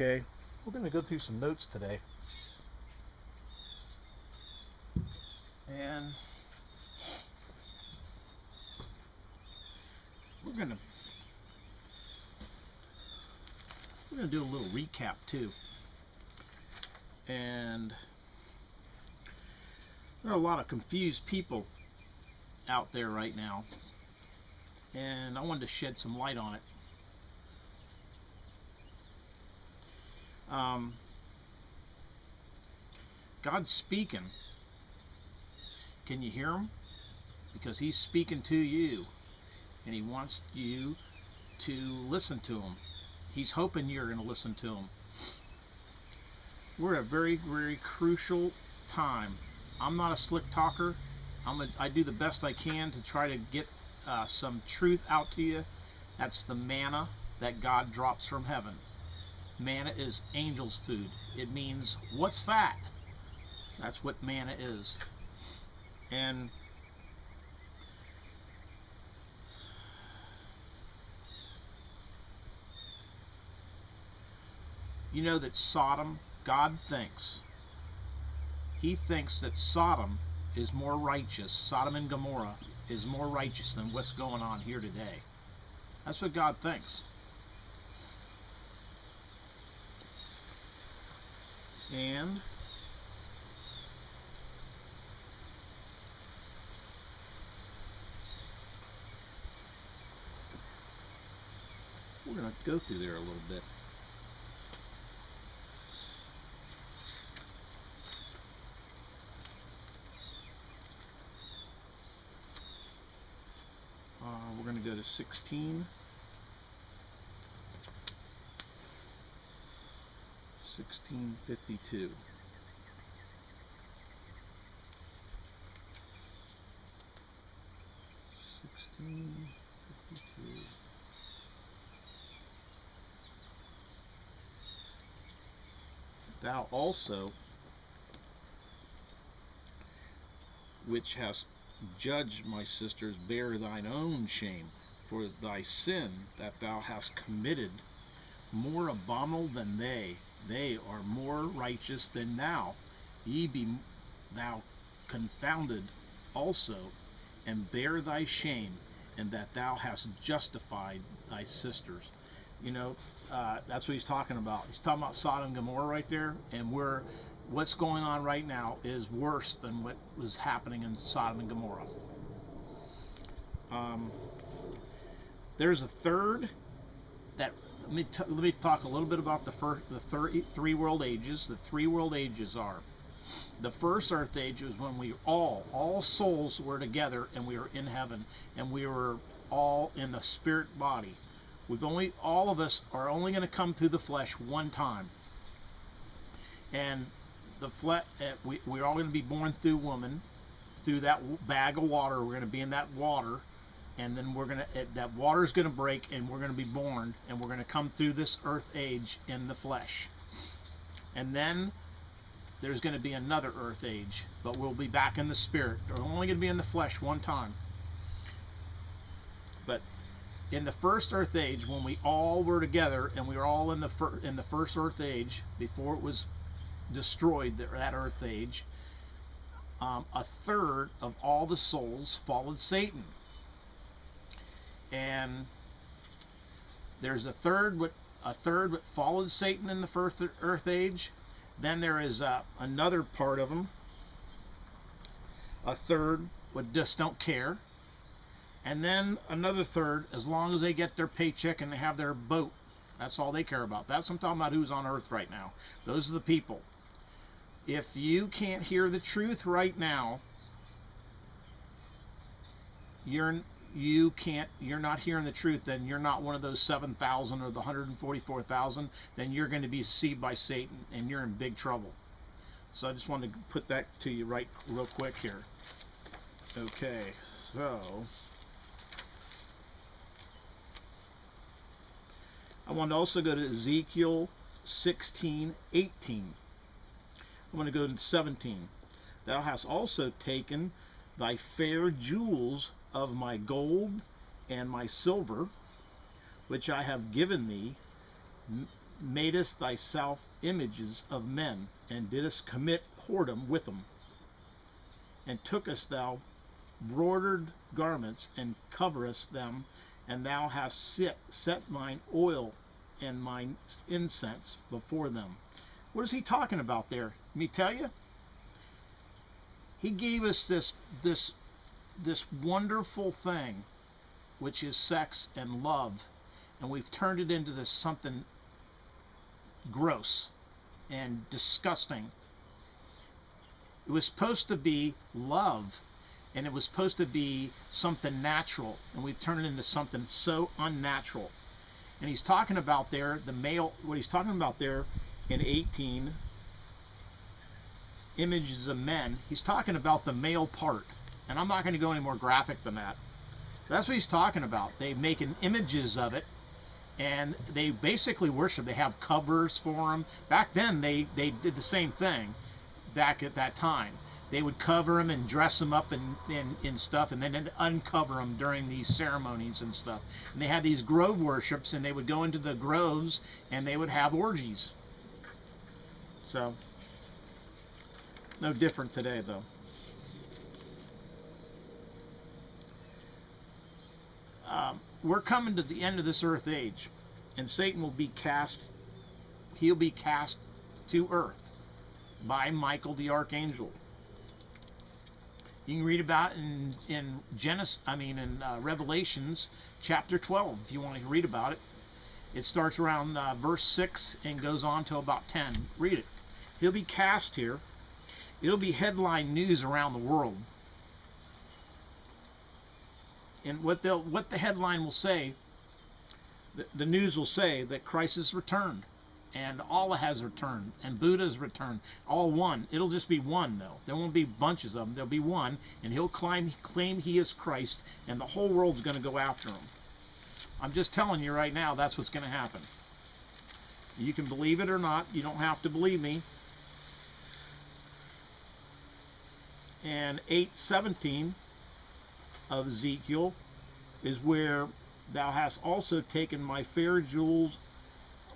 Okay, we're going to go through some notes today. And we're going to do a little recap too. And there are a lot of confused people out there right now, and I wanted to shed some light on it. God's speaking. Can you hear him? Because he's speaking to you, and he wants you to listen to him. He's hoping you're going to listen to him. We're at a very, very crucial time. I'm not a slick talker. I do the best I can to try to get some truth out to you. That's the manna that God drops from heaven. Manna is angel's food. It means, what's that? That's what manna is. And you know that Sodom, God thinks, he thinks that Sodom is more righteous, Sodom and Gomorrah is more righteous than what's going on here today. That's what God thinks. And we're going to go through there a little bit. We're going to go to 16. 1652. Thou also, which hast judged my sisters, bear thine own shame, for thy sin that thou hast committed, more abominable than they. They are more righteous than thou. Ye be thou confounded also, and bear thy shame, and that thou hast justified thy sisters. You know, that's what he's talking about. He's talking about Sodom and Gomorrah right there, and what's going on right now is worse than what was happening in Sodom and Gomorrah. There's a third that let me talk a little bit about the three world ages. The three world ages are: the first earth age was when we all souls were together and we were in heaven, and we were all in the spirit body. All of us are only going to come through the flesh one time, and the flesh we're all going to be born through woman, through that bag of water. We're going to be in that water, and then that water is going to break, and we're going to be born, and we're going to come through this earth age in the flesh. And then there's going to be another earth age, but we'll be back in the spirit. We're only going to be in the flesh one time. But in the first earth age, when we all were together and we were all in the first earth age, before it was destroyed, that earth age, a third of all the souls followed Satan. And there's a third that followed Satan in the first earth age. Then there is another part of them, a third would just don't care, and then another third, as long as they get their paycheck and they have their boat, that's all they care about. That's what I'm talking about, who's on earth right now. Those are the people. If you can't hear the truth right now, you're not hearing the truth, then you're not one of those 7,000 or the 144,000, then you're going to be deceived by Satan, and you're in big trouble. So I just wanted to put that to you real quick here. Okay, so I want to also go to Ezekiel 16:18. I want to go to 17. Thou hast also taken thy fair jewels of my gold and my silver, which I have given thee, madest thyself images of men, and didst commit whoredom with them, and tookest thou broidered garments, and coverest them, and thou hast set mine oil and mine incense before them. What is he talking about there? Let me tell you. He gave us this wonderful thing, which is sex and love, and we've turned it into this something gross and disgusting. It was supposed to be love, and it was supposed to be something natural, and we've turned it into something so unnatural. And he's talking about there, the male, what he's talking about there in 18, images of men, he's talking about the male part. And I'm not going to go any more graphic than that. That's what he's talking about. They making images of it, and they basically worship. They have covers for them. Back then, they did the same thing back at that time. They would cover them and dress them up in stuff, and then uncover them during these ceremonies and stuff. And they had these grove worships, and they would go into the groves, and they would have orgies. So, no different today, though. We're coming to the end of this earth age, and Satan will be cast, he'll be cast to earth by Michael the archangel. You can read about it in Revelations chapter 12 if you want to read about it. It starts around verse 6 and goes on to about 10. Read it. He'll be cast here. It'll be headline news around the world. And what the headline will say, the news will say that Christ has returned, and Allah has returned, and Buddha has returned, all one. It'll just be one, though. There won't be bunches of them. There'll be one, and he'll claim he is Christ, and the whole world's going to go after him. I'm just telling you right now, that's what's going to happen. You can believe it or not. You don't have to believe me. And 8:17 of Ezekiel is where thou hast also taken my fair jewels.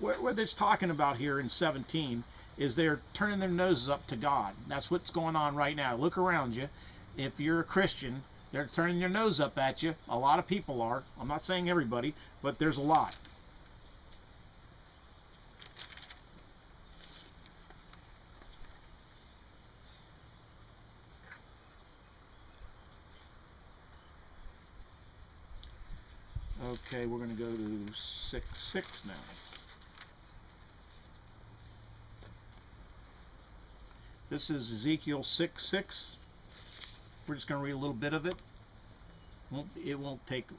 Where it's talking about here in 17 is they're turning their noses up to God. That's what's going on right now. Look around you. If you're a Christian, they're turning their nose up at you. A lot of people are. I'm not saying everybody, but there's a lot. Okay, we're going to go to 6:6 now. This is Ezekiel 6:6. We're just going to read a little bit of it. It will take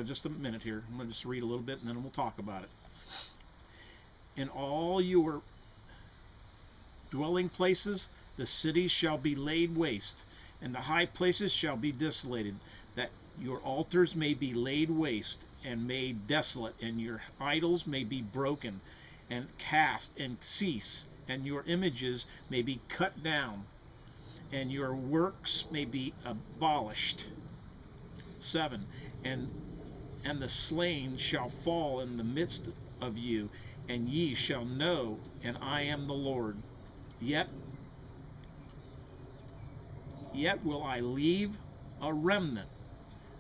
just a minute here. I'm going to just read a little bit, and then we'll talk about it. In all your dwelling places, the cities shall be laid waste, and the high places shall be desolated, that your altars may be laid waste and made desolate, and your idols may be broken and cast and cease, and your images may be cut down, and your works may be abolished. 7. And the slain shall fall in the midst of you, and ye shall know, and I am the Lord. Yet will I leave a remnant,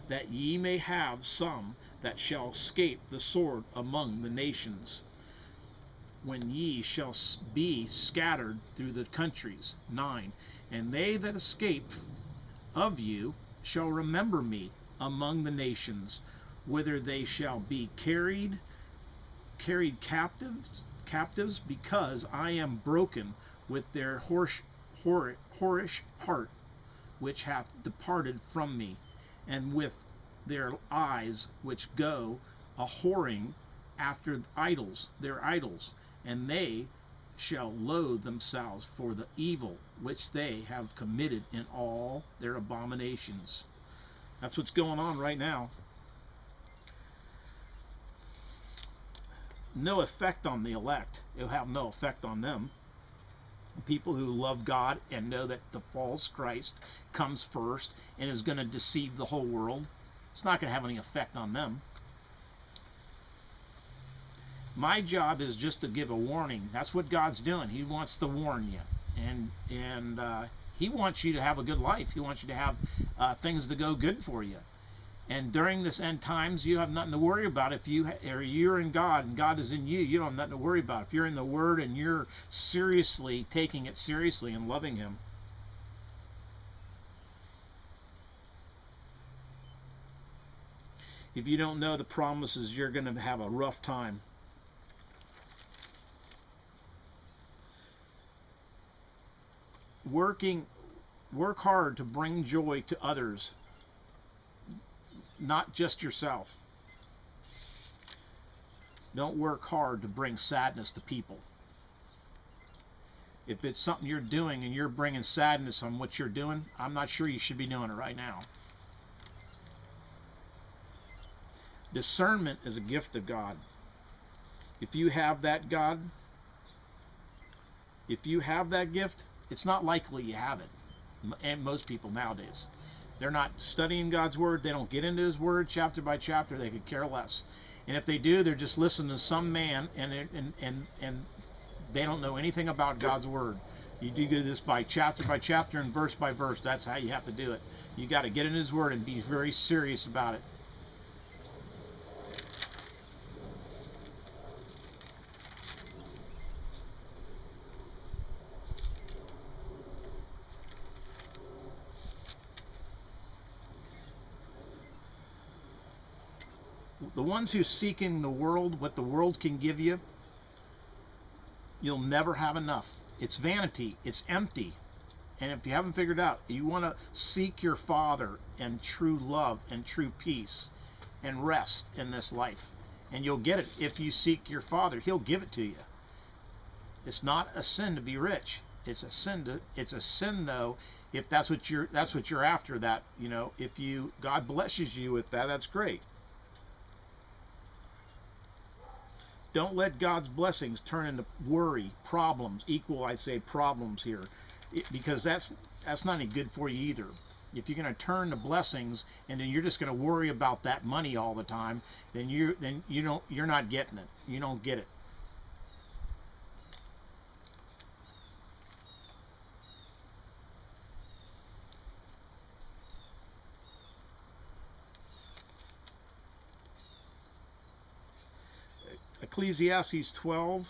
that ye may have some that shall escape the sword among the nations, when ye shall be scattered through the countries. 9. And they that escape of you shall remember me among the nations, whither they shall be carried captives, because I am broken with their whorish heart, which hath departed from me, and with their eyes which go a whoring after their idols, and they shall loathe themselves for the evil which they have committed in all their abominations. That's what's going on right now. No effect on the elect. It'll have no effect on them. People who love God and know that the false Christ comes first and is going to deceive the whole world, it's not going to have any effect on them. My job is just to give a warning. That's what God's doing. He wants to warn you, and He wants you to have a good life. He wants you to have things to go good for you. And during this end times, you have nothing to worry about. If you're in God and God is in you, you don't have nothing to worry about. If you're in the Word and you're seriously taking it seriously and loving Him. If you don't know the promises, you're going to have a rough time. Work hard to bring joy to others, not just yourself. Don't work hard to bring sadness to people. If it's something you're doing and you're bringing sadness on what you're doing, I'm not sure you should be doing it right now. Discernment is a gift of God. If you have that gift, it's not likely you have it. And most people nowadays, they're not studying God's Word. They don't get into His Word chapter by chapter. They could care less. And if they do, they're just listening to some man, and they don't know anything about God's Word. You do this by chapter and verse by verse. That's how you have to do it. You got to get in His Word and be very serious about it. The ones who seeking the world, what the world can give you, you'll never have enough. It's vanity. It's empty. And if you haven't figured out, you want to seek your Father and true love and true peace and rest in this life. And you'll get it if you seek your Father. He'll give it to you. It's not a sin to be rich. It's a sin though if that's what you're after. That, you know, if God blesses you with that, that's great. Don't let God's blessings turn into worry, problems, problems here, because that's not any good for you either. If you're going to turn to blessings and then you're just going to worry about that money all the time, then you're not getting it. You don't get it. Ecclesiastes 12,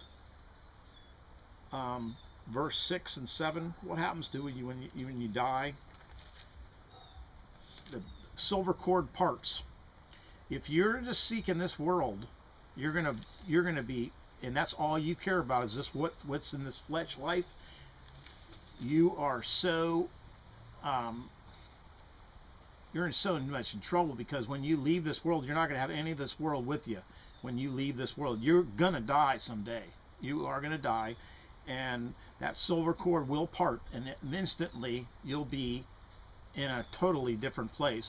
verse 6 and 7. What happens to you when you die? The silver cord parts. If you're just seeking this world, you're gonna be, and that's all you care about is this what's in this flesh life. You are you're in so much trouble, because when you leave this world, you're not going to have any of this world with you. When you leave this world, you're gonna die someday. You are gonna die, and that silver cord will part, and instantly you'll be in a totally different place.